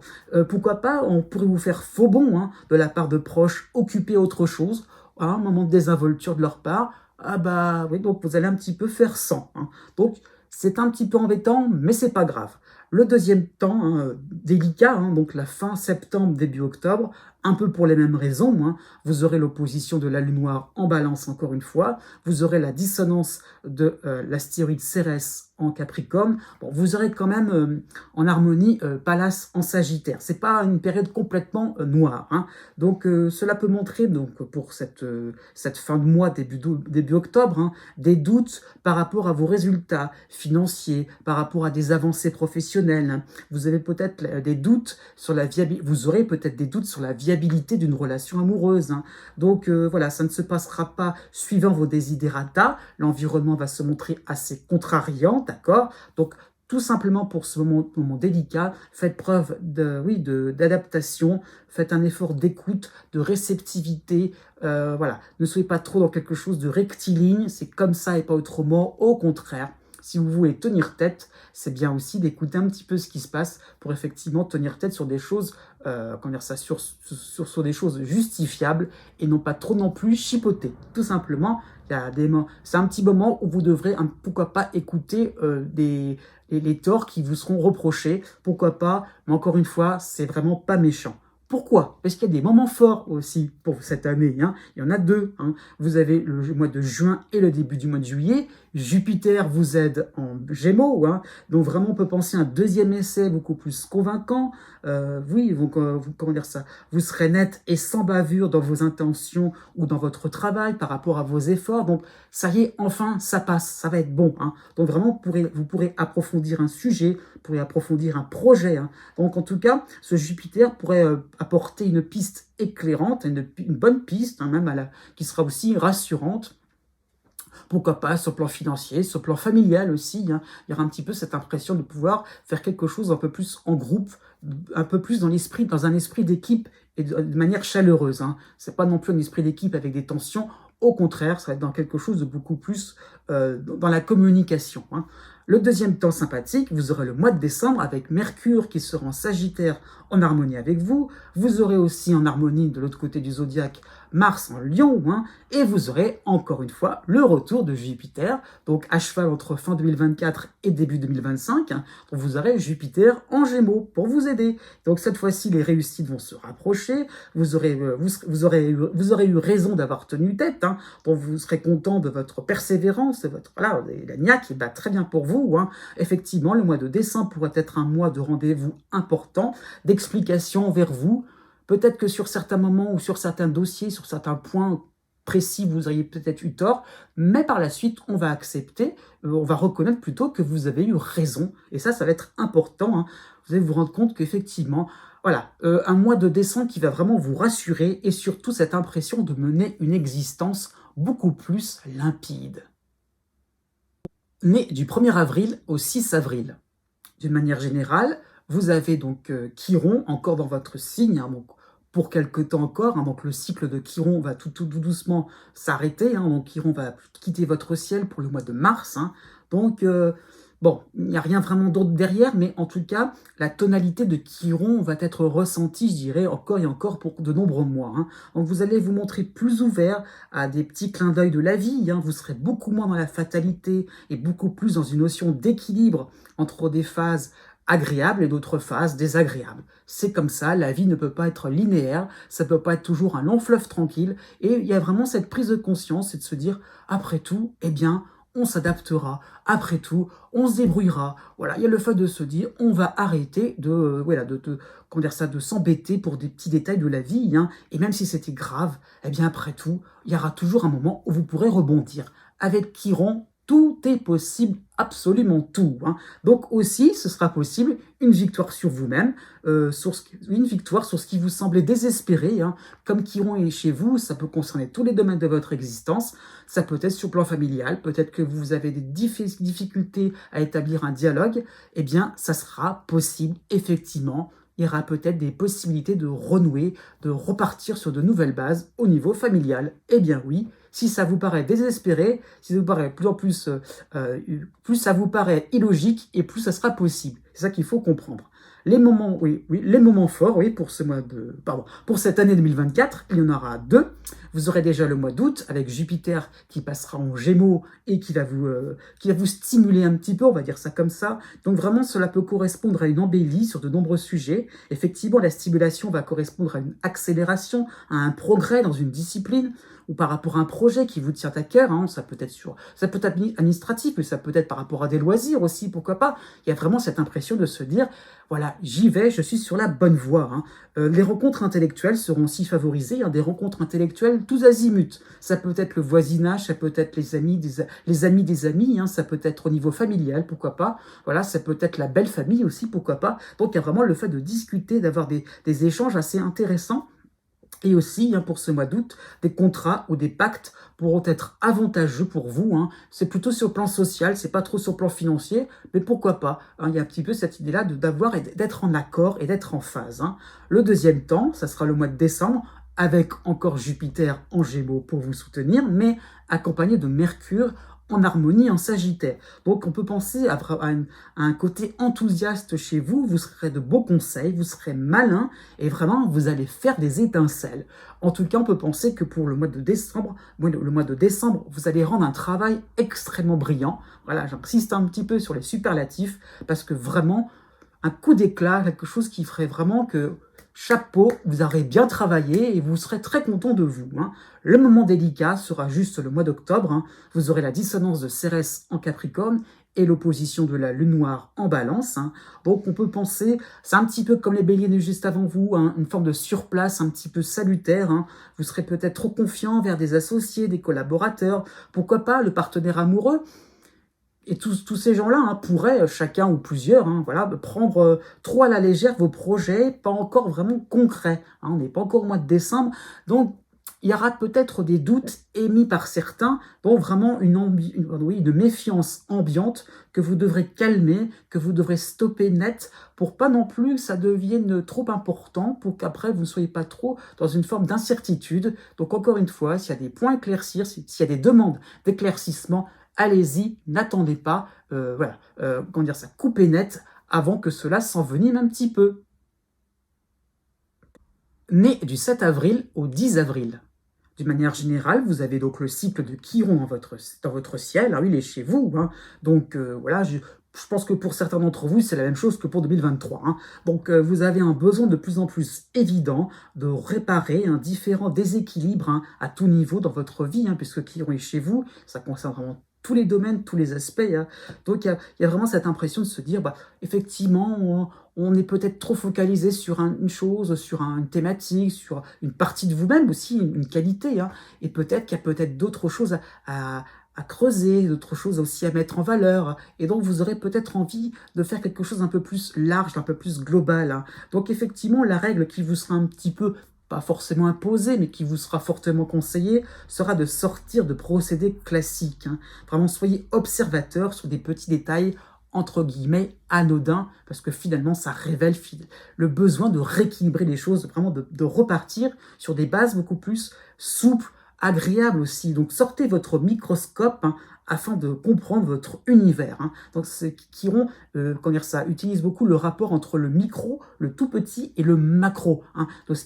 pourquoi pas, on pourrait vous faire faux bond hein, de la part de proches occupés à autre chose, à un moment de désinvolture de leur part, ah bah oui, donc vous allez un petit peu faire sans. Hein. Donc c'est un petit peu embêtant, mais c'est pas grave. Le deuxième temps hein, délicat, hein, donc la fin septembre, début octobre, un peu pour les mêmes raisons. Hein. Vous aurez l'opposition de la lune noire en balance encore une fois. Vous aurez la dissonance de l'astéroïde Cérès en Capricorne. Bon, vous aurez quand même en harmonie Pallas en Sagittaire. C'est pas une période complètement noire. Hein. Donc cela peut montrer donc pour cette fin de mois début octobre hein, des doutes par rapport à vos résultats financiers, par rapport à des avancées professionnelles. Hein. Vous avez peut-être des doutes sur la viabilité. Vous aurez peut-être des doutes sur la viabilité d'une relation amoureuse. Hein. Donc voilà, ça ne se passera pas suivant vos desiderata. L'environnement va se montrer assez contrariant, d'accord? Donc tout simplement pour ce moment délicat, faites preuve d'adaptation, faites un effort d'écoute, de réceptivité. Voilà, ne soyez pas trop dans quelque chose de rectiligne, c'est comme ça et pas autrement. Au contraire, si vous voulez tenir tête, c'est bien aussi d'écouter un petit peu ce qui se passe pour effectivement tenir tête sur des choses, sur des choses justifiables et non pas trop non plus chipoter. Tout simplement, c'est un petit moment où vous devrez, pourquoi pas, écouter les torts qui vous seront reprochés. Pourquoi pas, mais encore une fois, c'est vraiment pas méchant. Pourquoi? Parce qu'il y a des moments forts aussi pour cette année. Hein. Il y en a deux. Hein. Vous avez le mois de juin et le début du mois de juillet. Jupiter vous aide en Gémeaux. Hein. Donc vraiment, on peut penser à un deuxième essai beaucoup plus convaincant. Comment dire ça? Vous serez net et sans bavure dans vos intentions ou dans votre travail par rapport à vos efforts. Donc ça y est, enfin, ça passe. Ça va être bon. Hein. Donc vraiment, vous pourrez approfondir un sujet, vous pourrez approfondir un projet. Hein. Donc en tout cas, ce Jupiter pourrait apporter une piste éclairante, une bonne piste, hein, même qui sera aussi rassurante. Pourquoi pas sur le plan financier, sur le plan familial aussi. Hein. Il y aura un petit peu cette impression de pouvoir faire quelque chose un peu plus en groupe, un peu plus dans un esprit d'équipe et de manière chaleureuse. Hein. Ce n'est pas non plus un esprit d'équipe avec des tensions. Au contraire, ça va être dans quelque chose de beaucoup plus dans la communication. Hein. Le deuxième temps sympathique, vous aurez le mois de décembre avec Mercure qui sera en Sagittaire en harmonie avec vous. Vous aurez aussi en harmonie de l'autre côté du zodiaque Mars en Lion. Hein, et vous aurez encore une fois le retour de Jupiter, donc à cheval entre fin 2024 et début 2025. Hein, donc vous aurez Jupiter en Gémeaux pour vous aider. Donc cette fois-ci, les réussites vont se rapprocher. Vous aurez eu raison d'avoir tenu tête. Hein, donc vous serez content de votre persévérance, de votre la niaque qui bat très bien pour vous. Hein. Effectivement, le mois de décembre pourrait être un mois de rendez-vous important, d'explication vers vous. Peut-être que sur certains moments ou sur certains dossiers, sur certains points précis, vous auriez peut-être eu tort, mais par la suite, on va accepter, on va reconnaître plutôt que vous avez eu raison. Et ça va être important. Hein. Vous allez vous rendre compte qu'effectivement, voilà, un mois de décembre qui va vraiment vous rassurer et surtout cette impression de mener une existence beaucoup plus limpide. Né du 1er avril au 6 avril. D'une manière générale, vous avez donc Chiron encore dans votre signe, hein, donc pour quelque temps encore. Hein, donc le cycle de Chiron va tout doucement s'arrêter. Hein, donc Chiron va quitter votre ciel pour le mois de mars. Hein, donc bon, il n'y a rien vraiment d'autre derrière, mais en tout cas, la tonalité de Chiron va être ressentie, je dirais, encore et encore pour de nombreux mois. Hein. Donc vous allez vous montrer plus ouvert à des petits clins d'œil de la vie. Hein. Vous serez beaucoup moins dans la fatalité et beaucoup plus dans une notion d'équilibre entre des phases agréables et d'autres phases désagréables. C'est comme ça, la vie ne peut pas être linéaire, ça ne peut pas être toujours un long fleuve tranquille, et il y a vraiment cette prise de conscience, c'est de se dire, après tout, eh bien, on s'adaptera, après tout, on se débrouillera. Voilà, il y a le fait de se dire, on va arrêter de s'embêter pour des petits détails de la vie, hein, et même si c'était grave, eh bien, après tout, il y aura toujours un moment où vous pourrez rebondir. Avec Chiron, tout est possible, absolument tout. Hein. Donc aussi, ce sera possible une victoire sur vous-même, une victoire sur ce qui vous semblait désespéré, hein, comme Chiron est chez vous, ça peut concerner tous les domaines de votre existence, ça peut être sur le plan familial, peut-être que vous avez des difficultés à établir un dialogue, eh bien, ça sera possible, effectivement. Il y aura peut-être des possibilités de renouer, de repartir sur de nouvelles bases au niveau familial. Eh bien oui, si ça vous paraît désespéré, si ça vous paraît plus en plus, plus ça vous paraît illogique et plus ça sera possible. C'est ça qu'il faut comprendre. Les moments, les moments forts, pour pour cette année 2024, il y en aura deux. Vous aurez déjà le mois d'août avec Jupiter qui passera en Gémeaux et qui va vous stimuler un petit peu, on va dire ça comme ça. Donc vraiment, cela peut correspondre à une embellie sur de nombreux sujets. Effectivement, la stimulation va correspondre à une accélération, à un progrès dans une discipline ou par rapport à un projet qui vous tient à cœur, hein, ça peut être administratif, mais ça peut être par rapport à des loisirs aussi, pourquoi pas. Il y a vraiment cette impression de se dire, voilà, j'y vais, je suis sur la bonne voie. Hein. Les rencontres intellectuelles seront aussi favorisées, hein, des rencontres intellectuelles tous azimuts. Ça peut être le voisinage, ça peut être les amis des amis, hein, ça peut être au niveau familial, pourquoi pas. Voilà, ça peut être la belle famille aussi, pourquoi pas. Donc il y a vraiment le fait de discuter, d'avoir des échanges assez intéressants. Et aussi, hein, pour ce mois d'août, des contrats ou des pactes pourront être avantageux pour vous. Hein. C'est plutôt sur le plan social, c'est pas trop sur le plan financier, mais pourquoi pas. Hein. Il y a un petit peu cette idée-là d'avoir et d'être en accord et d'être en phase. Hein. Le deuxième temps, ça sera le mois de décembre, avec encore Jupiter en Gémeaux pour vous soutenir, mais accompagné de Mercure en harmonie en Sagittaire. Donc on peut penser à un côté enthousiaste chez vous, vous serez de beaux conseils, vous serez malin et vraiment vous allez faire des étincelles. En tout cas, on peut penser que pour le mois de décembre, vous allez rendre un travail extrêmement brillant. Voilà, j'insiste un petit peu sur les superlatifs parce que vraiment, un coup d'éclat, quelque chose qui ferait vraiment que chapeau, vous aurez bien travaillé et vous serez très content de vous. Hein. Le moment délicat sera juste le mois d'octobre. Hein. Vous aurez la dissonance de Cérès en Capricorne et l'opposition de la Lune noire en Balance. Hein. Donc on peut penser, c'est un petit peu comme les béliers juste avant vous, hein, une forme de surplace un petit peu salutaire. Hein. Vous serez peut-être trop confiant vers des associés, des collaborateurs, pourquoi pas le partenaire amoureux. Et tous ces gens-là hein, pourraient, chacun ou plusieurs, hein, voilà, prendre trop à la légère vos projets, pas encore vraiment concrets. Hein, on n'est pas encore au mois de décembre. Donc, il y aura peut-être des doutes émis par certains, donc vraiment une méfiance ambiante que vous devrez calmer, que vous devrez stopper net pour pas non plus que ça devienne trop important, pour qu'après vous ne soyez pas trop dans une forme d'incertitude. Donc encore une fois, s'il y a des points à éclaircir, s'il y a des demandes d'éclaircissement, allez-y, n'attendez pas, coupez net avant que cela s'envenime un petit peu. Né du 7 avril au 10 avril. D'une manière générale, vous avez donc le cycle de Chiron dans votre ciel. Alors, il est chez vous. Hein. Donc, voilà, je pense que pour certains d'entre vous, c'est la même chose que pour 2023. Hein. Donc, vous avez un besoin de plus en plus évident de réparer différents déséquilibres hein, à tout niveau dans votre vie, hein, puisque Chiron est chez vous. Ça concerne vraiment tous les domaines, tous les aspects. Hein. Donc, il y a vraiment cette impression de se dire, effectivement, on est peut-être trop focalisé sur une chose, sur une thématique, sur une partie de vous-même aussi, une qualité. Hein. Et peut-être qu'il y a peut-être d'autres choses à creuser, d'autres choses aussi à mettre en valeur. Et donc, vous aurez peut-être envie de faire quelque chose un peu plus large, un peu plus global. Hein. Donc, effectivement, la règle qui vous sera un petit peu pas forcément imposé, mais qui vous sera fortement conseillé, sera de sortir de procédés classiques. Hein. Vraiment, soyez observateur sur des petits détails, entre guillemets, anodins, parce que finalement, ça révèle le besoin de rééquilibrer les choses, vraiment de repartir sur des bases beaucoup plus souples, agréables aussi. Donc, sortez votre microscope, hein, afin de comprendre votre univers. Hein. Donc, Chiron, utilise beaucoup le rapport entre le micro, le tout petit, et le macro. Hein. Donc, ce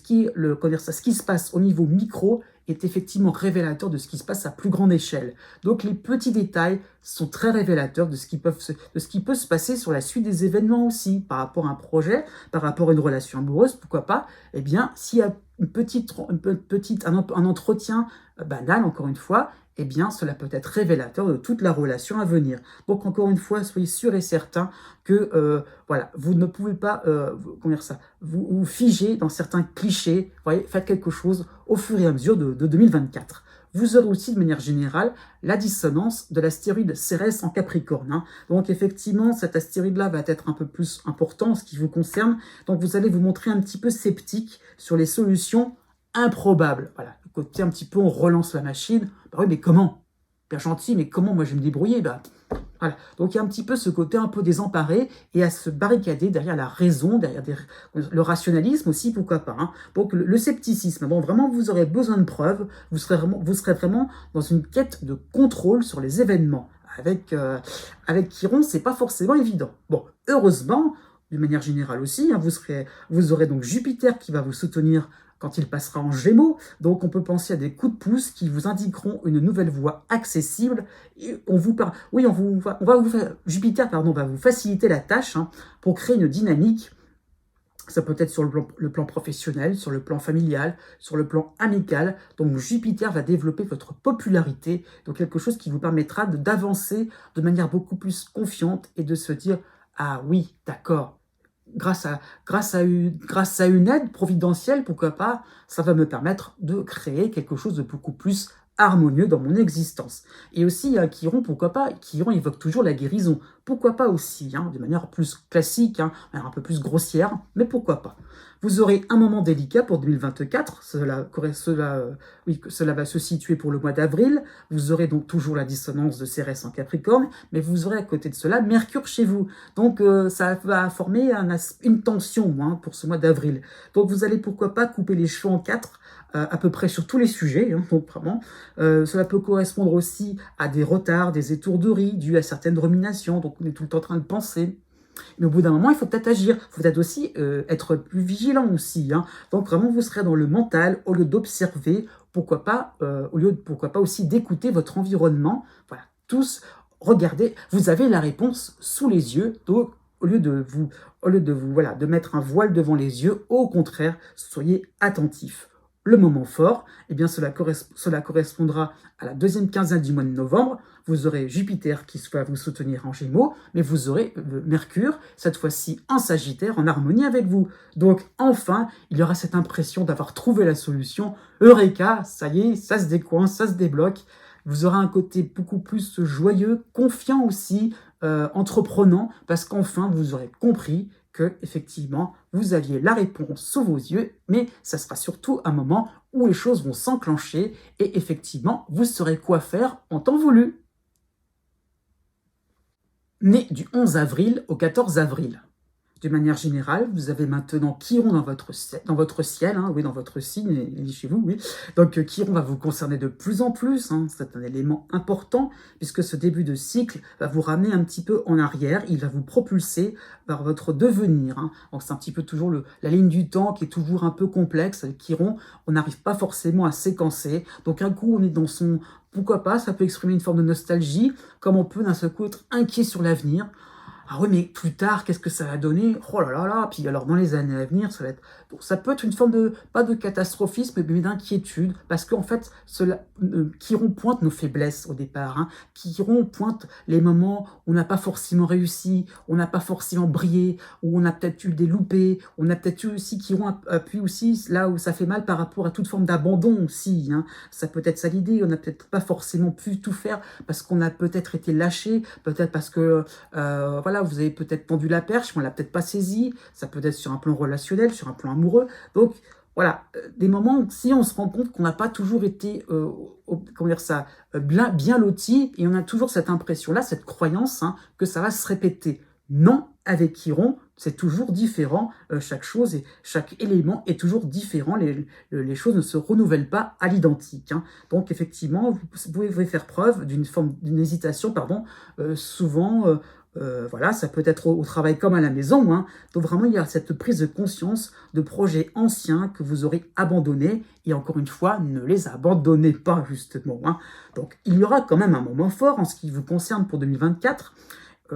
qui se passe au niveau micro est effectivement révélateur de ce qui se passe à plus grande échelle. Donc, les petits détails sont très révélateurs de ce qui peut se passer sur la suite des événements aussi, par rapport à un projet, par rapport à une relation amoureuse, pourquoi pas. Eh bien, s'il y a un entretien banal, encore une fois, eh bien, cela peut être révélateur de toute la relation à venir. Donc, encore une fois, soyez sûr et certain que vous ne pouvez pas vous figer dans certains clichés. Voyez, faites quelque chose au fur et à mesure de 2024. Vous aurez aussi de manière générale la dissonance de l'astéroïde Cérès en Capricorne. Donc effectivement, cet astéroïde-là va être un peu plus important en ce qui vous concerne. Donc vous allez vous montrer un petit peu sceptique sur les solutions improbables. Voilà, le côté un petit peu on relance la machine. Bah oui, mais comment? Bien gentil, mais comment moi je vais me débrouiller? Voilà. Donc il y a un petit peu ce côté un peu désemparé et à se barricader derrière la raison, derrière le rationalisme aussi, pourquoi pas. Donc le scepticisme, bon vraiment vous aurez besoin de preuves, vous serez vraiment dans une quête de contrôle sur les événements. Avec Chiron, c'est pas forcément évident. Bon, heureusement, d'une manière générale aussi, vous aurez donc Jupiter qui va vous soutenir quand il passera en Gémeaux. Donc on peut penser à des coups de pouce qui vous indiqueront une nouvelle voie accessible. Et Jupiter va vous faciliter la tâche pour créer une dynamique. Ça peut être sur le plan professionnel, sur le plan familial, sur le plan amical. Donc Jupiter va développer votre popularité, donc quelque chose qui vous permettra d'avancer de manière beaucoup plus confiante et de se dire « Ah oui, d'accord, grâce à une aide providentielle, pourquoi pas, ça va me permettre de créer quelque chose de beaucoup plus harmonieux dans mon existence. » Et aussi, Chiron, pourquoi pas, Chiron évoque toujours la guérison. Pourquoi pas aussi, de manière plus classique, un peu plus grossière, mais pourquoi pas. Vous aurez un moment délicat pour 2024, cela va se situer pour le mois d'avril. Vous aurez donc toujours la dissonance de Cérès en Capricorne, mais vous aurez à côté de cela Mercure chez vous. Donc ça va former une tension pour ce mois d'avril. Donc vous allez pourquoi pas couper les cheveux en quatre, à peu près sur tous les sujets, donc vraiment. Cela peut correspondre aussi à des retards, des étourderies dus à certaines ruminations, donc on est tout le temps en train de penser. Mais au bout d'un moment, il faut peut-être agir. Il faut peut-être aussi être plus vigilant aussi. Donc vraiment, vous serez dans le mental au lieu d'observer. Pourquoi pas aussi d'écouter votre environnement. Voilà, tous, regardez, vous avez la réponse sous les yeux. Donc au lieu de mettre un voile devant les yeux, au contraire, soyez attentifs. Le moment fort, cela correspondra à la deuxième quinzaine du mois de novembre. Vous aurez Jupiter qui va vous soutenir en Gémeaux, mais vous aurez Mercure, cette fois-ci en Sagittaire, en harmonie avec vous. Donc enfin, il y aura cette impression d'avoir trouvé la solution. Eureka, ça y est, ça se décoince, ça se débloque. Vous aurez un côté beaucoup plus joyeux, confiant aussi, entreprenant, parce qu'enfin, vous aurez compris que effectivement vous aviez la réponse sous vos yeux, mais ça sera surtout un moment où les choses vont s'enclencher et effectivement vous saurez quoi faire en temps voulu. Né du 11 avril au 14 avril. De manière générale, vous avez maintenant Chiron dans votre ciel, oui, dans votre signe, il est chez vous, oui. Donc Chiron va vous concerner de plus en plus, c'est un élément important, puisque ce début de cycle va vous ramener un petit peu en arrière, il va vous propulser vers votre devenir. Donc c'est un petit peu toujours la ligne du temps qui est toujours un peu complexe. Avec Chiron, on n'arrive pas forcément à séquencer, donc un coup on est dans son... Pourquoi pas, ça peut exprimer une forme de nostalgie, comme on peut d'un seul coup être inquiet sur l'avenir. Ah oui, mais plus tard, qu'est-ce que ça va donner? Oh là là là, puis alors dans les années à venir, ça va être... Donc, ça peut être une forme de, pas de catastrophisme, mais d'inquiétude, parce qu'en fait, Chiron pointe nos faiblesses au départ. Chiron pointe les moments où on n'a pas forcément réussi, on n'a pas forcément brillé, où on a peut-être eu des loupés, on a peut-être eu aussi, Chiron appuie aussi là où ça fait mal par rapport à toute forme d'abandon aussi. Ça peut être ça l'idée, on n'a peut-être pas forcément pu tout faire, parce qu'on a peut-être été lâché, peut-être parce que, voilà, vous avez peut-être tendu la perche, mais on l'a peut-être pas saisi. Ça peut être sur un plan relationnel, sur un plan amoureux. Donc, voilà, des moments où si on se rend compte qu'on n'a pas toujours été, bien loti, et on a toujours cette impression-là, cette croyance que ça va se répéter. Non, avec Chiron, c'est toujours différent. Chaque chose et chaque élément est toujours différent. Les choses ne se renouvellent pas à l'identique. Donc, effectivement, vous pouvez faire preuve d'une hésitation, souvent... voilà, ça peut être au travail comme à la maison. Donc vraiment, il y a cette prise de conscience de projets anciens que vous aurez abandonnés. Et encore une fois, ne les abandonnez pas, justement. Donc, il y aura quand même un moment fort en ce qui vous concerne pour 2024.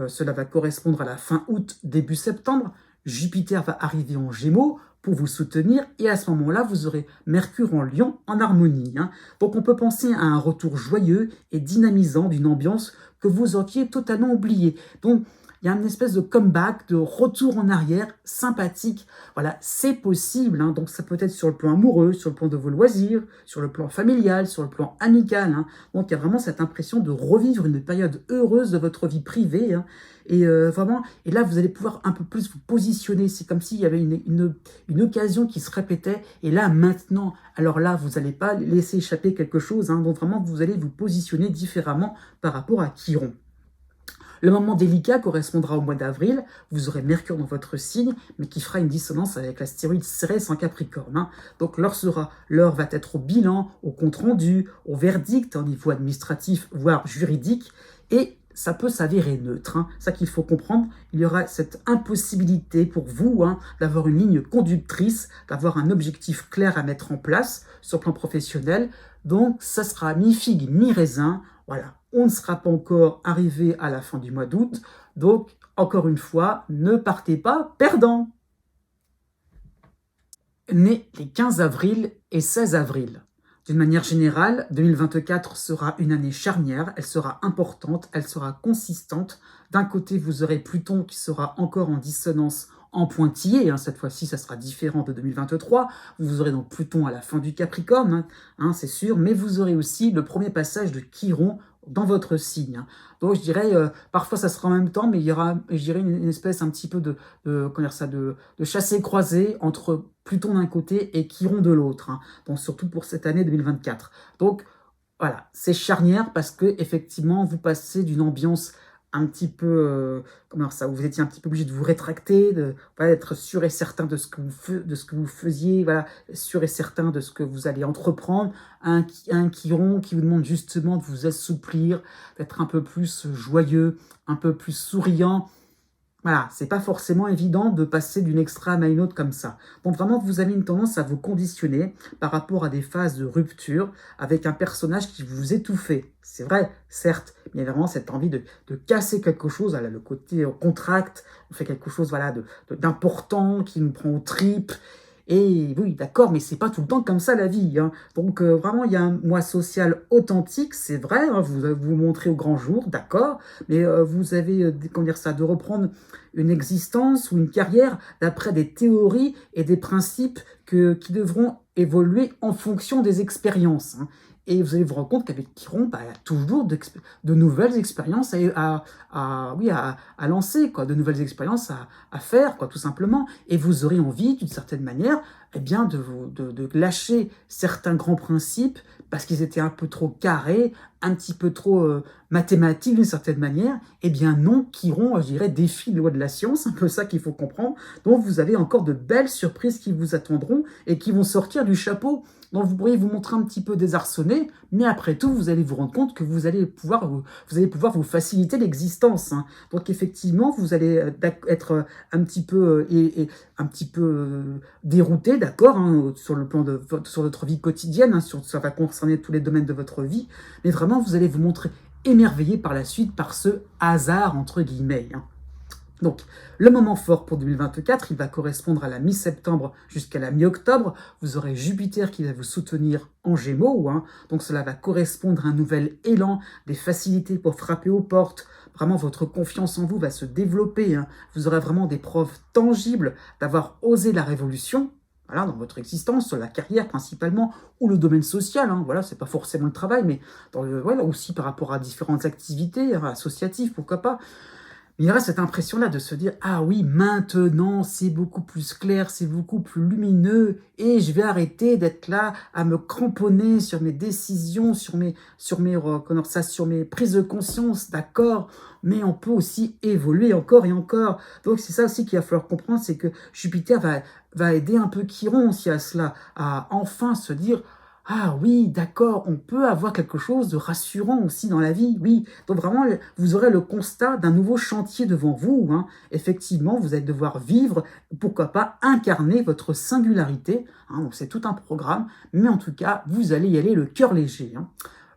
Cela va correspondre à la fin août, début septembre. Jupiter va arriver en Gémeaux pour vous soutenir. Et à ce moment-là, vous aurez Mercure en Lion en harmonie. Donc, on peut penser à un retour joyeux et dynamisant d'une ambiance que vous auriez totalement oublié. Donc, il y a une espèce de comeback, de retour en arrière sympathique. Voilà, c'est possible, hein. Donc ça peut être sur le plan amoureux, sur le plan de vos loisirs, sur le plan familial, sur le plan amical, hein. Donc il y a vraiment cette impression de revivre une période heureuse de votre vie privée, hein. Et vraiment, et là vous allez pouvoir un peu plus vous positionner. C'est comme s'il y avait une occasion qui se répétait. Et là maintenant, alors là vous n'allez pas laisser échapper quelque chose, hein. Donc vraiment vous allez vous positionner différemment par rapport à Chiron. Le moment délicat correspondra au mois d'avril. Vous aurez Mercure dans votre signe, mais qui fera une dissonance avec l'astéroïde Cérès en Capricorne, hein. Donc l'heure va être au bilan, au compte-rendu, au verdict au niveau administratif, voire juridique, et ça peut s'avérer neutre, hein. Ça qu'il faut comprendre, il y aura cette impossibilité pour vous, hein, d'avoir une ligne conductrice, d'avoir un objectif clair à mettre en place sur le plan professionnel. Donc ça sera mi-figue, mi-raisin. Voilà, on ne sera pas encore arrivé à la fin du mois d'août. Donc, encore une fois, ne partez pas perdant. Né les 15 avril et 16 avril. D'une manière générale, 2024 sera une année charnière, elle sera importante, elle sera consistante. D'un côté, vous aurez Pluton qui sera encore en dissonance en pointillé, hein. Cette fois-ci, ça sera différent de 2023. Vous aurez donc Pluton à la fin du Capricorne, hein, c'est sûr, mais vous aurez aussi le premier passage de Chiron dans votre signe, hein. Donc je dirais, parfois ça sera en même temps, mais il y aura, je dirais, une espèce un petit peu comment dire ça, de chassé-croisé entre Pluton d'un côté et Chiron de l'autre, hein. Donc surtout pour cette année 2024. Donc voilà, c'est charnière parce que effectivement vous passez d'une ambiance un petit peu, comment dire ça, où vous étiez un petit peu obligé de vous rétracter, voilà, d'être sûr et certain de ce que vous faisiez, voilà, sûr et certain de ce que vous allez entreprendre. Un Chiron qui vous demande justement de vous assouplir, d'être un peu plus joyeux, un peu plus souriant. Voilà, c'est pas forcément évident de passer d'une extrême à une autre comme ça. Donc vraiment, vous avez une tendance à vous conditionner par rapport à des phases de rupture avec un personnage qui vous étouffait. C'est vrai, certes, mais il y a vraiment cette envie de casser quelque chose. Voilà, le côté contract, on fait quelque chose, voilà, d'important qui nous prend aux tripes. Et oui, d'accord, mais c'est pas tout le temps comme ça la vie, hein. Donc vraiment, il y a un mois social authentique, c'est vrai, hein, vous vous montrez au grand jour, d'accord, mais vous avez, comment dire ça, de reprendre une existence ou une carrière d'après des théories et des principes qui devront évoluer en fonction des expériences, hein. Et vous allez vous rendre compte qu'avec Chiron, bah, il y a toujours de nouvelles expériences oui, à lancer, quoi, de nouvelles expériences à faire, quoi, tout simplement. Et vous aurez envie, d'une certaine manière, eh bien, de lâcher certains grands principes parce qu'ils étaient un peu trop carrés, un petit peu trop mathématiques d'une certaine manière. Eh bien non, Chiron, je dirais, défie les lois de la science, un peu ça qu'il faut comprendre. Donc vous avez encore de belles surprises qui vous attendront et qui vont sortir du chapeau. Donc vous pourriez vous montrer un petit peu désarçonné, mais après tout, vous allez vous rendre compte que vous allez pouvoir vous faciliter l'existence, hein. Donc effectivement, vous allez être un petit peu dérouté, d'accord, hein, sur le plan sur votre vie quotidienne, hein, ça va concerner tous les domaines de votre vie, mais vraiment, vous allez vous montrer émerveillé par la suite par ce hasard, entre guillemets, hein. Donc, le moment fort pour 2024, il va correspondre à la mi-septembre jusqu'à la mi-octobre. Vous aurez Jupiter qui va vous soutenir en Gémeaux, hein. Donc cela va correspondre à un nouvel élan, des facilités pour frapper aux portes. Vraiment, votre confiance en vous va se développer, hein. Vous aurez vraiment des preuves tangibles d'avoir osé la révolution. Voilà, dans votre existence, sur la carrière principalement, ou le domaine social, hein. Voilà, c'est pas forcément le travail, mais voilà, aussi par rapport à différentes activités, hein, associatives, pourquoi pas. Il y aura cette impression-là de se dire « Ah oui, maintenant, c'est beaucoup plus clair, c'est beaucoup plus lumineux et je vais arrêter d'être là à me cramponner sur mes décisions, sur mes prises de conscience, d'accord, mais on peut aussi évoluer encore et encore. » Donc c'est ça aussi qu'il va falloir comprendre, c'est que Jupiter va aider un peu Chiron aussi à cela, à enfin se dire « Ah oui, d'accord, on peut avoir quelque chose de rassurant aussi dans la vie, oui. » Donc vraiment, vous aurez le constat d'un nouveau chantier devant vous, hein. Effectivement, vous allez devoir vivre, pourquoi pas incarner votre singularité, hein. Donc c'est tout un programme, mais en tout cas, vous allez y aller le cœur léger, hein.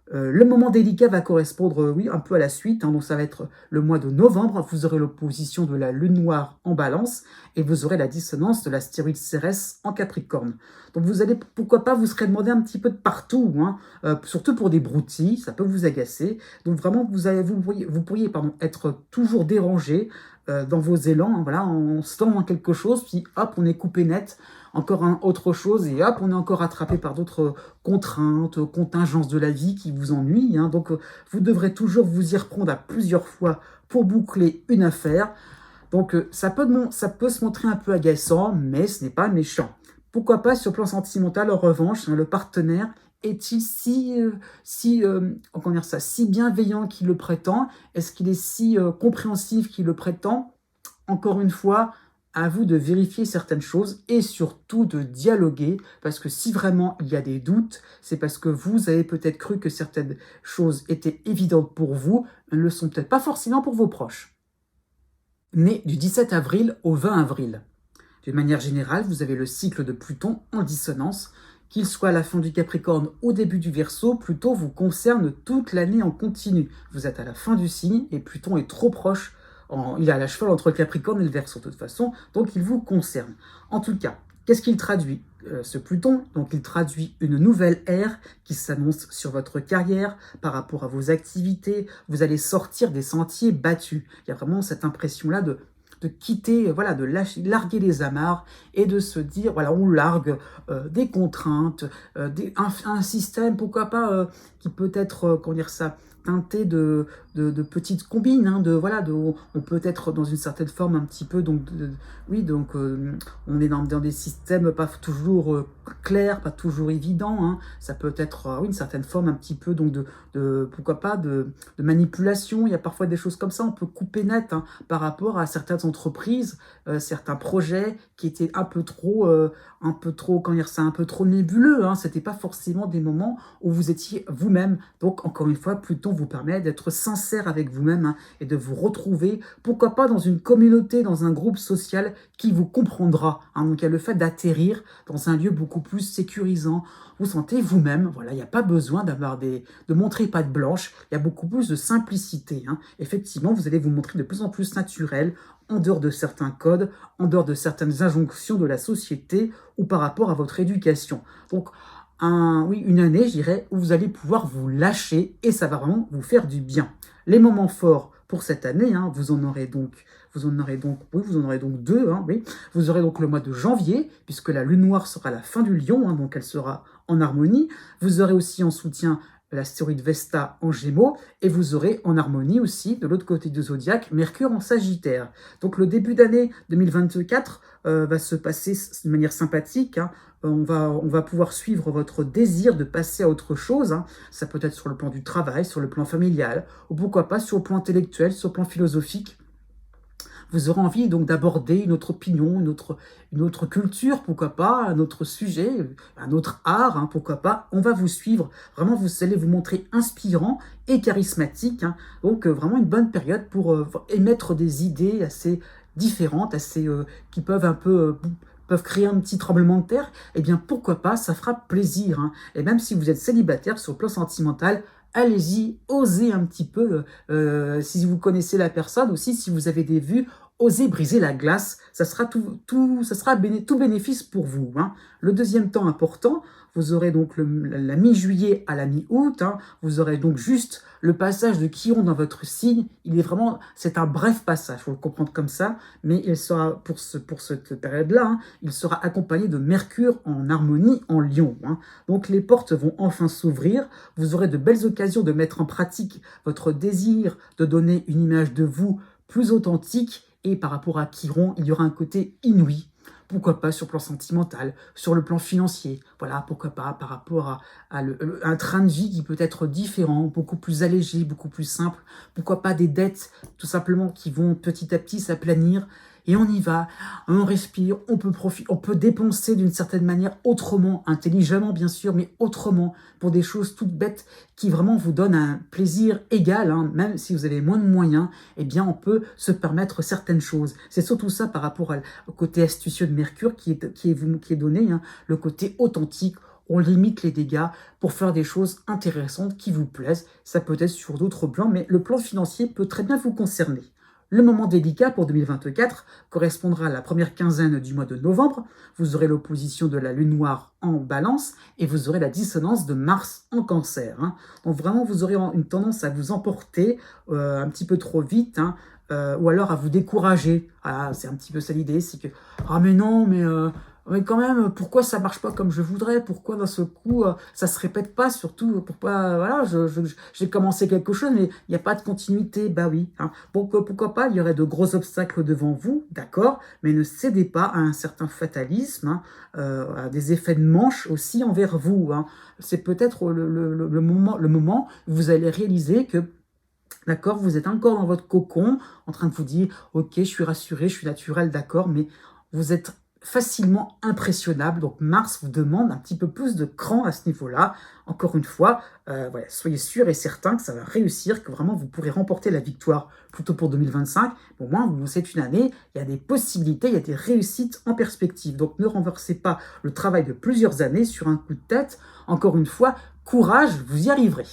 Le moment délicat va correspondre, oui, un peu à la suite, hein. Donc ça va être le mois de novembre. Vous aurez l'opposition de la lune noire en balance et vous aurez la dissonance de l'astéroïde Cérès en Capricorne. Donc vous allez, pourquoi pas, vous serez demandé un petit peu de partout, hein, surtout pour des broutilles, ça peut vous agacer. Donc vraiment, vous pourriez être toujours dérangé, dans vos élans, hein, voilà, on se tend dans quelque chose, puis hop, on est coupé net, encore autre chose, et hop, on est encore attrapé par d'autres contraintes, contingences de la vie qui vous ennuient. Hein. Donc, vous devrez toujours vous y reprendre à plusieurs fois pour boucler une affaire. Donc, ça peut se montrer un peu agaçant, mais ce n'est pas méchant. Pourquoi pas sur le plan sentimental, en revanche, hein, le partenaire est-il comment dire ça, si bienveillant qu'il le prétend? Est-ce qu'il est si compréhensif qu'il le prétend? Encore une fois, à vous de vérifier certaines choses et surtout de dialoguer, parce que si vraiment il y a des doutes, c'est parce que vous avez peut-être cru que certaines choses étaient évidentes pour vous, elles ne le sont peut-être pas forcément pour vos proches. Né du 17 avril au 20 avril. D'une manière générale, vous avez le cycle de Pluton en dissonance. Qu'il soit à la fin du Capricorne ou au début du Verseau, Pluton vous concerne toute l'année en continu. Vous êtes à la fin du signe et Pluton est trop proche. Il est à la cheval entre le Capricorne et le Verseau de toute façon, donc il vous concerne. En tout cas, qu'est-ce qu'il traduit ce Pluton? Donc il traduit une nouvelle ère qui s'annonce sur votre carrière par rapport à vos activités. Vous allez sortir des sentiers battus. Il y a vraiment cette impression-là de quitter, voilà, de larguer les amarres et de se dire, voilà, on largue des contraintes, un système, pourquoi pas, qui peut être, comment dire ça, teinté de petites combines, hein, on peut être dans une certaine forme un petit peu, donc, oui, donc on est dans des systèmes pas toujours clairs, pas toujours évidents, hein. Ça peut être oui, une certaine forme un petit peu, donc pourquoi pas, de manipulation. Il y a parfois des choses comme ça, on peut couper net, hein, par rapport à certaines entreprises, certains projets qui étaient un peu trop, comment dire ça, un peu trop nébuleux, hein. C'était pas forcément des moments où vous étiez vous-même. Donc, encore une fois, Pluton vous permet d'être sincère avec vous-même, hein, et de vous retrouver, pourquoi pas dans une communauté, dans un groupe social qui vous comprendra. Hein. Donc, il y a le fait d'atterrir dans un lieu beaucoup plus sécurisant. Vous sentez vous-même, voilà, il n'y a pas besoin de montrer patte blanche, il y a beaucoup plus de simplicité. Hein. Effectivement, vous allez vous montrer de plus en plus naturel, en dehors de certains codes, en dehors de certaines injonctions de la société ou par rapport à votre éducation. Donc, oui, une année, je dirais, où vous allez pouvoir vous lâcher et ça va vraiment vous faire du bien. Les moments forts pour cette année, hein, vous en aurez donc deux. Hein, oui. Vous aurez donc le mois de janvier, puisque la lune noire sera à la fin du lion, hein, donc elle sera en harmonie. Vous aurez aussi en soutien l'astéroïde Vesta en Gémeaux, et vous aurez en harmonie aussi, de l'autre côté du zodiaque, Mercure en Sagittaire. Donc le début d'année 2024 va se passer de manière sympathique. Hein. On va pouvoir suivre votre désir de passer à autre chose. Hein. Ça peut être sur le plan du travail, sur le plan familial, ou pourquoi pas sur le plan intellectuel, sur le plan philosophique. Vous aurez envie donc d'aborder une autre opinion, une autre culture, pourquoi pas, un autre sujet, un autre art, hein, pourquoi pas. On va vous suivre. Vraiment, vous allez vous montrer inspirant et charismatique. Hein. Donc, vraiment une bonne période pour émettre des idées assez différentes, qui peuvent créer un petit tremblement de terre. Eh bien, pourquoi pas, ça fera plaisir. Hein. Et même si vous êtes célibataire sur le plan sentimental, allez-y, osez un petit peu, si vous connaissez la personne aussi, si vous avez des vues, osez briser la glace, ça sera tout bénéfice pour vous. Hein. Le deuxième temps important, vous aurez donc la mi-juillet à la mi-août, hein, vous aurez donc juste le passage de Chiron dans votre signe, c'est un bref passage, il faut le comprendre comme ça, mais il sera, pour cette période-là, hein, il sera accompagné de Mercure en harmonie en Lion. Hein. Donc les portes vont enfin s'ouvrir, vous aurez de belles occasions de mettre en pratique votre désir de donner une image de vous plus authentique, et par rapport à Chiron, il y aura un côté inouï. Pourquoi pas sur le plan sentimental, sur le plan financier, voilà, pourquoi pas par rapport à un train de vie qui peut être différent, beaucoup plus allégé, beaucoup plus simple, pourquoi pas des dettes tout simplement qui vont petit à petit s'aplanir, et on y va, on respire, on peut dépenser d'une certaine manière autrement, intelligemment bien sûr, mais autrement, pour des choses toutes bêtes qui vraiment vous donnent un plaisir égal, hein, même si vous avez moins de moyens, eh bien on peut se permettre certaines choses. C'est surtout ça par rapport au côté astucieux de Mercure qui est donné, hein, le côté authentique. On limite les dégâts pour faire des choses intéressantes qui vous plaisent. Ça peut être sur d'autres plans, mais le plan financier peut très bien vous concerner. Le moment délicat pour 2024 correspondra à la première quinzaine du mois de novembre. Vous aurez l'opposition de la lune noire en balance et vous aurez la dissonance de Mars en cancer. Hein. Donc vraiment, vous aurez une tendance à vous emporter un petit peu trop vite, hein, ou alors à vous décourager. Voilà, c'est un petit peu ça l'idée, c'est que « Ah mais non, mais quand même, pourquoi ça marche pas comme je voudrais? Pourquoi d'un seul coup, ça se répète pas? Surtout, pourquoi, voilà, j'ai commencé quelque chose, mais il n'y a pas de continuité. » Bah oui, hein. Pourquoi pas, il y aurait de gros obstacles devant vous, d'accord, mais ne cédez pas à un certain fatalisme, hein, à des effets de manche aussi envers vous, hein. C'est peut-être le moment où vous allez réaliser que, d'accord, vous êtes encore dans votre cocon, en train de vous dire, ok, je suis rassuré, je suis naturel, d'accord, mais vous êtes facilement impressionnable. Donc Mars vous demande un petit peu plus de cran à ce niveau-là. Encore une fois, voilà, soyez sûr et certain que ça va réussir, que vraiment vous pourrez remporter la victoire plutôt pour 2025. Au moins, c'est une année, il y a des possibilités, il y a des réussites en perspective. Donc ne renversez pas le travail de plusieurs années sur un coup de tête. Encore une fois, courage, vous y arriverez.